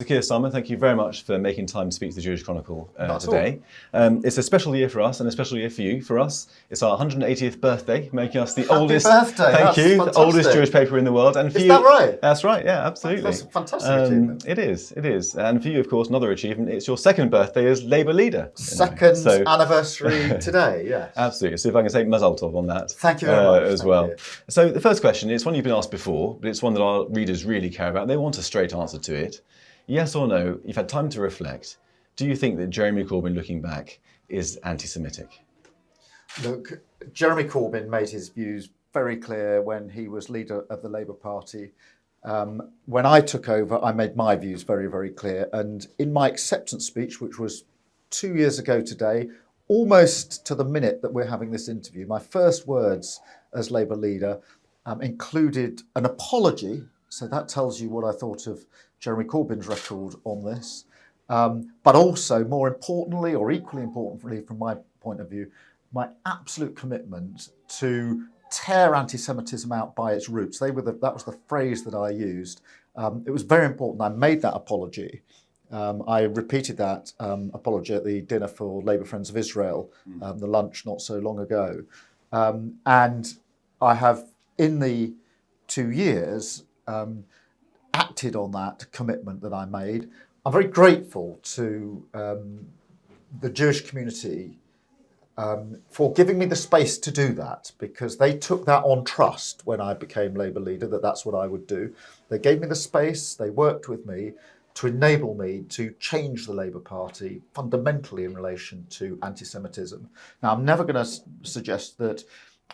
Keir Starmer, thank you very much for making time to speak to the Jewish Chronicle today. It's a special year for us and a special year for you. For us, it's our 180th birthday, making us the oldest. Birthday. Thank you, Fantastic. the oldest Jewish paper in the world. And for Is you, that right? That's right. Yeah, absolutely. That's a fantastic achievement. It is. And for you, of course, another achievement. It's your second birthday as Labour leader. Second anniversary today. Yes. Absolutely. So if I can say Mazal Tov on that. Thank you very much. As well. So the first question, it's one you've been asked before, but it's one that our readers really care about. They want a straight answer to it. Yes or no, you've had time to reflect. Do you think that Jeremy Corbyn, looking back, is anti-Semitic? Look, Jeremy Corbyn made his views very clear when he was leader of the Labour Party. When I took over, I made my views very, very clear. And in my acceptance speech, which was 2 years ago today, almost to the minute that we're having this interview, my first words as Labour leader included an apology. So that tells you what I thought of Jeremy Corbyn's record on this. But also, more importantly, or equally importantly from my point of view, my absolute commitment to tear anti-Semitism out by its roots. That was the phrase that I used. It was very important. I made that apology. I repeated that apology at the dinner for Labour Friends of Israel, the lunch not so long ago. And I have, in the 2 years, acted on that commitment that I made. I'm very grateful to the Jewish community for giving me the space to do that, because they took that on trust when I became Labour leader, that's what I would do. They gave me the space, they worked with me to enable me to change the Labour Party fundamentally in relation to anti-Semitism. Now, I'm never going to suggest that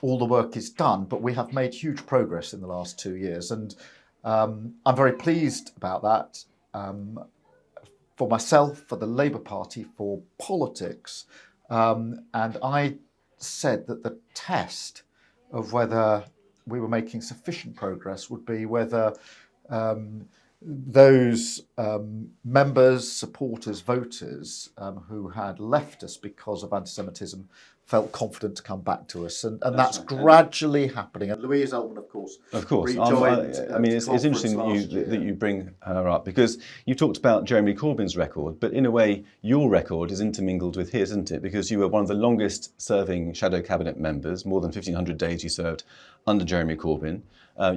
all the work is done, but we have made huge progress in the last 2 years. And I'm very pleased about that. For myself, for the Labour Party, for politics. And I said that the test of whether we were making sufficient progress would be whether those members, supporters, voters who had left us because of anti-Semitism felt confident to come back to us, and that's right. Gradually happening. And Louise Elman, of course. Rejoined, I mean, it's interesting that you bring her up, because you talked about Jeremy Corbyn's record, but in a way, your record is intermingled with his, isn't it? Because you were one of the longest-serving shadow cabinet members. More than 1,500 days you served under Jeremy Corbyn.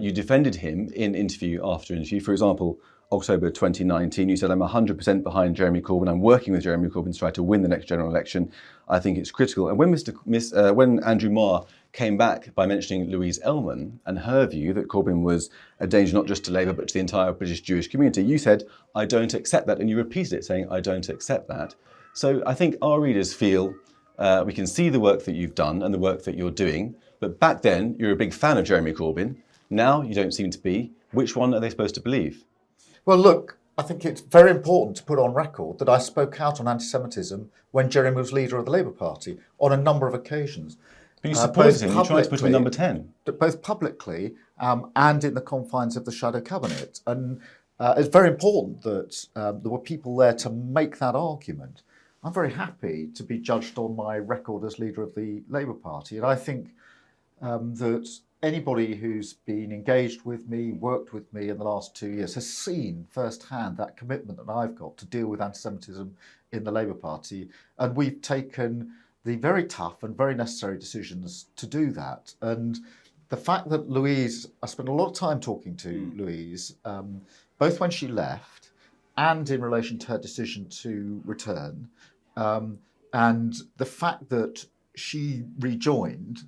You defended him in interview after interview. For example, October 2019, you said, I'm 100% behind Jeremy Corbyn. I'm working with Jeremy Corbyn to try to win the next general election. I think it's critical. And when Andrew Marr came back by mentioning Louise Elman and her view that Corbyn was a danger not just to Labour but to the entire British Jewish community, you said, I don't accept that. And you repeated it, saying, I don't accept that. So I think our readers feel we can see the work that you've done and the work that you're doing. But back then, you're a big fan of Jeremy Corbyn. Now you don't seem to be. Which one are they supposed to believe? Well, look, I think it's very important to put on record that I spoke out on anti-Semitism when Jeremy was leader of the Labour Party on a number of occasions. But you supported him, you tried to put him in number 10. Both publicly and in the confines of the shadow cabinet. And it's very important that there were people there to make that argument. I'm very happy to be judged on my record as leader of the Labour Party. And I think that anybody who's been engaged with me, worked with me in the last 2 years, has seen firsthand that commitment that I've got to deal with anti-Semitism in the Labour Party. And we've taken the very tough and very necessary decisions to do that. And the fact that Louise, I spent a lot of time talking to Louise, both when she left and in relation to her decision to return, and the fact that she rejoined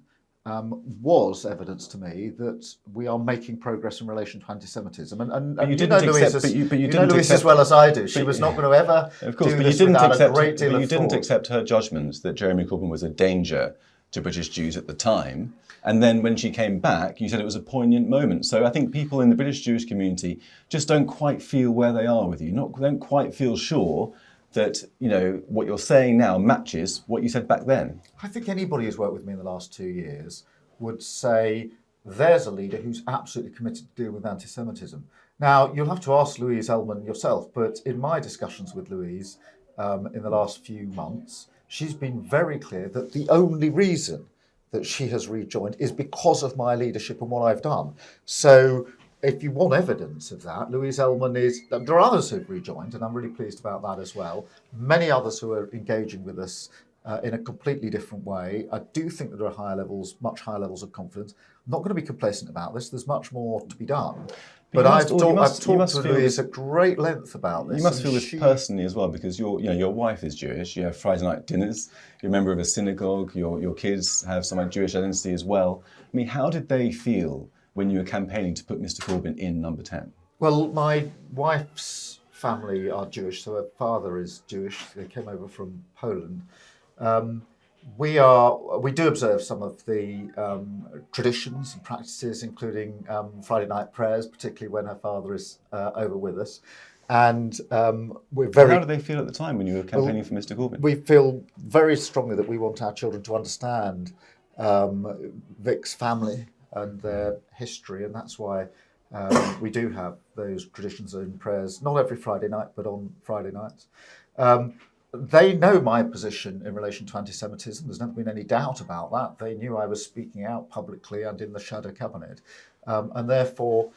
was evidence to me that we are making progress in relation to anti-Semitism. And you know Louise as well as I do. She was not going to ever do this without a great deal of thought. You didn't accept her judgment that Jeremy Corbyn was a danger to British Jews at the time. And then when she came back, you said it was a poignant moment. So I think people in the British Jewish community just don't quite feel where they are with you, don't quite feel sure that, you know, what you're saying now matches what you said back then. I think anybody who's worked with me in the last 2 years would say there's a leader who's absolutely committed to deal with anti-Semitism. Now, you'll have to ask Louise Elman yourself, but in my discussions with Louise in the last few months, she's been very clear that the only reason that she has rejoined is because of my leadership and what I've done. So if you want evidence of that, Louise Ellman is. There are others who've rejoined, and I'm really pleased about that as well. Many others who are engaging with us in a completely different way. I do think that there are much higher levels of confidence. I'm not going to be complacent about this. There's much more to be done. But I've talked to Louise at great length about this. You must feel this personally as well, because your wife is Jewish. You have Friday night dinners. You're a member of a synagogue. Your kids have some Jewish identity as well. I mean, how did they feel when you were campaigning to put Mr. Corbyn in number 10? Well, my wife's family are Jewish, so her father is Jewish. They came over from Poland. We do observe some of the traditions and practices, including Friday night prayers, particularly when her father is over with us. And we're very. How did they feel at the time when you were campaigning for Mr. Corbyn? We feel very strongly that we want our children to understand Vic's family and their history, and that's why we do have those traditions and prayers, not every Friday night, but on Friday nights. They know my position in relation to anti-Semitism. There's never been any doubt about that. They knew I was speaking out publicly and in the shadow cabinet. And therefore,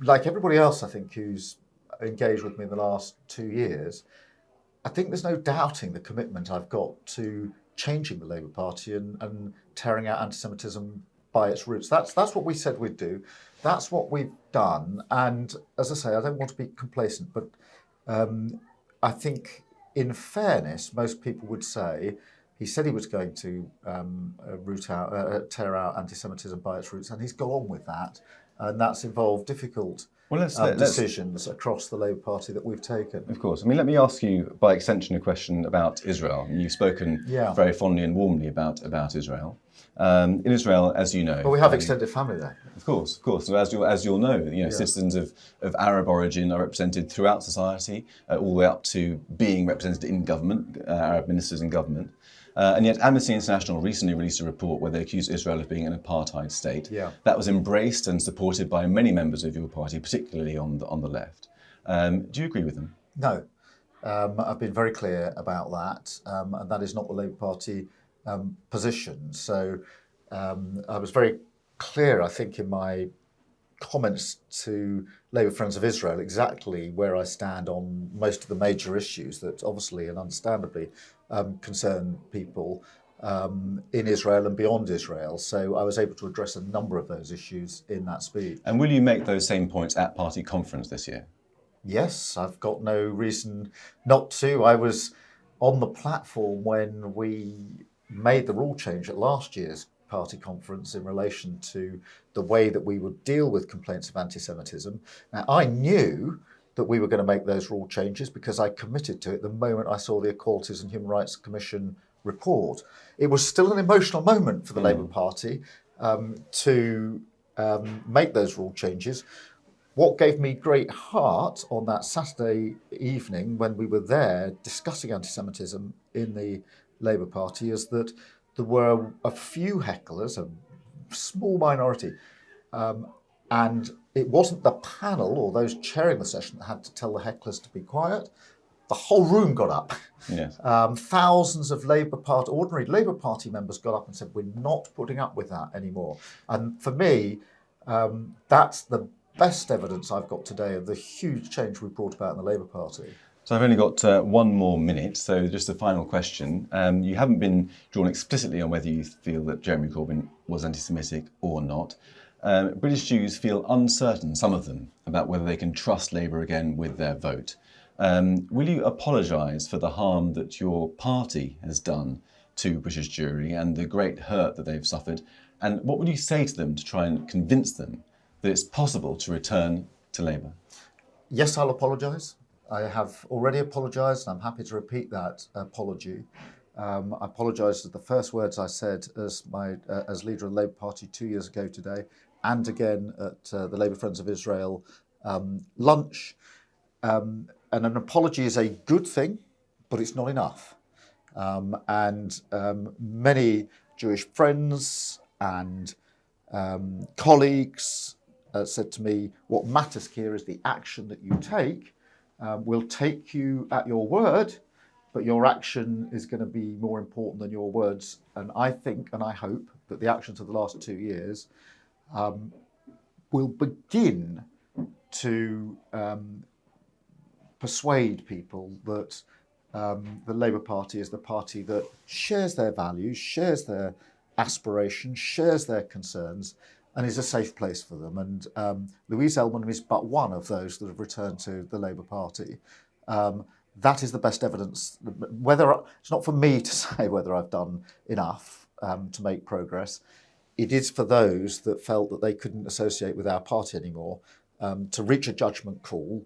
like everybody else, I think, who's engaged with me in the last 2 years, I think there's no doubting the commitment I've got to changing the Labour Party and tearing out anti-Semitism by its roots. That's what we said we'd do. That's what we've done. And as I say, I don't want to be complacent, but I think, in fairness, most people would say he said he was going to tear out anti-Semitism by its roots, and he's gone on with that, and that's involved difficult decisions across the Labour Party that we've taken. Of course. I mean, let me ask you, by extension, a question about Israel. You've spoken very fondly and warmly about Israel. In Israel, as you know... But we have extended family there. Of course. So as you'll know, citizens of Arab origin are represented throughout society, all the way up to being represented in government, Arab ministers in government. And yet Amnesty International recently released a report where they accused Israel of being an apartheid state. That was embraced and supported by many members of your party, particularly on the left. Do you agree with them? No. I've been very clear about that, and that is not the Labour Party position. So I was very clear, I think, in my comments to Labour Friends of Israel exactly where I stand on most of the major issues that obviously and understandably concern people in Israel and beyond Israel. So I was able to address a number of those issues in that speech. And will you make those same points at party conference this year? Yes, I've got no reason not to. I was on the platform when we made the rule change at last year's party conference in relation to the way that we would deal with complaints of anti-Semitism. Now, I knew that we were going to make those rule changes because I committed to it the moment I saw the Equalities and Human Rights Commission report. It was still an emotional moment for the Labour Party to make those rule changes. What gave me great heart on that Saturday evening when we were there discussing anti-Semitism in the Labour Party is that there were a few hecklers, a small minority, and it wasn't the panel or those chairing the session that had to tell the hecklers to be quiet. The whole room got up. Yes. Thousands of ordinary Labour Party members got up and said, we're not putting up with that anymore. And for me, that's the best evidence I've got today of the huge change we brought about in the Labour Party. So I've only got 1 more minute, so just a final question. You haven't been drawn explicitly on whether you feel that Jeremy Corbyn was anti-Semitic or not. British Jews feel uncertain, some of them, about whether they can trust Labour again with their vote. Will you apologise for the harm that your party has done to British Jewry and the great hurt that they've suffered? And what would you say to them to try and convince them that it's possible to return to Labour? Yes, I'll apologise. I have already apologised, and I'm happy to repeat that apology. I apologise for the first words I said as leader of the Labour Party 2 years ago today, and again at the Labour Friends of Israel lunch. And an apology is a good thing, but it's not enough. Many Jewish friends and colleagues said to me, what matters, Keir, is the action that you take. We'll take you at your word, but your action is going to be more important than your words. And I think and I hope that the actions of the last 2 years will begin to persuade people that the Labour Party is the party that shares their values, shares their aspirations, shares their concerns, and is a safe place for them. And Louise Elman is but one of those that have returned to the Labour Party. That is the best evidence. It's not for me to say whether I've done enough to make progress. It is for those that felt that they couldn't associate with our party anymore to reach a judgment call.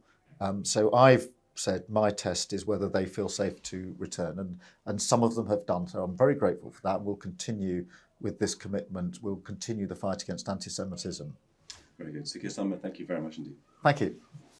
So I've said my test is whether they feel safe to return, and some of them have done. So I'm very grateful for that. We'll continue with this commitment. We'll continue the fight against anti-Semitism. Very good. So Keir Starmer, thank you very much indeed. Thank you.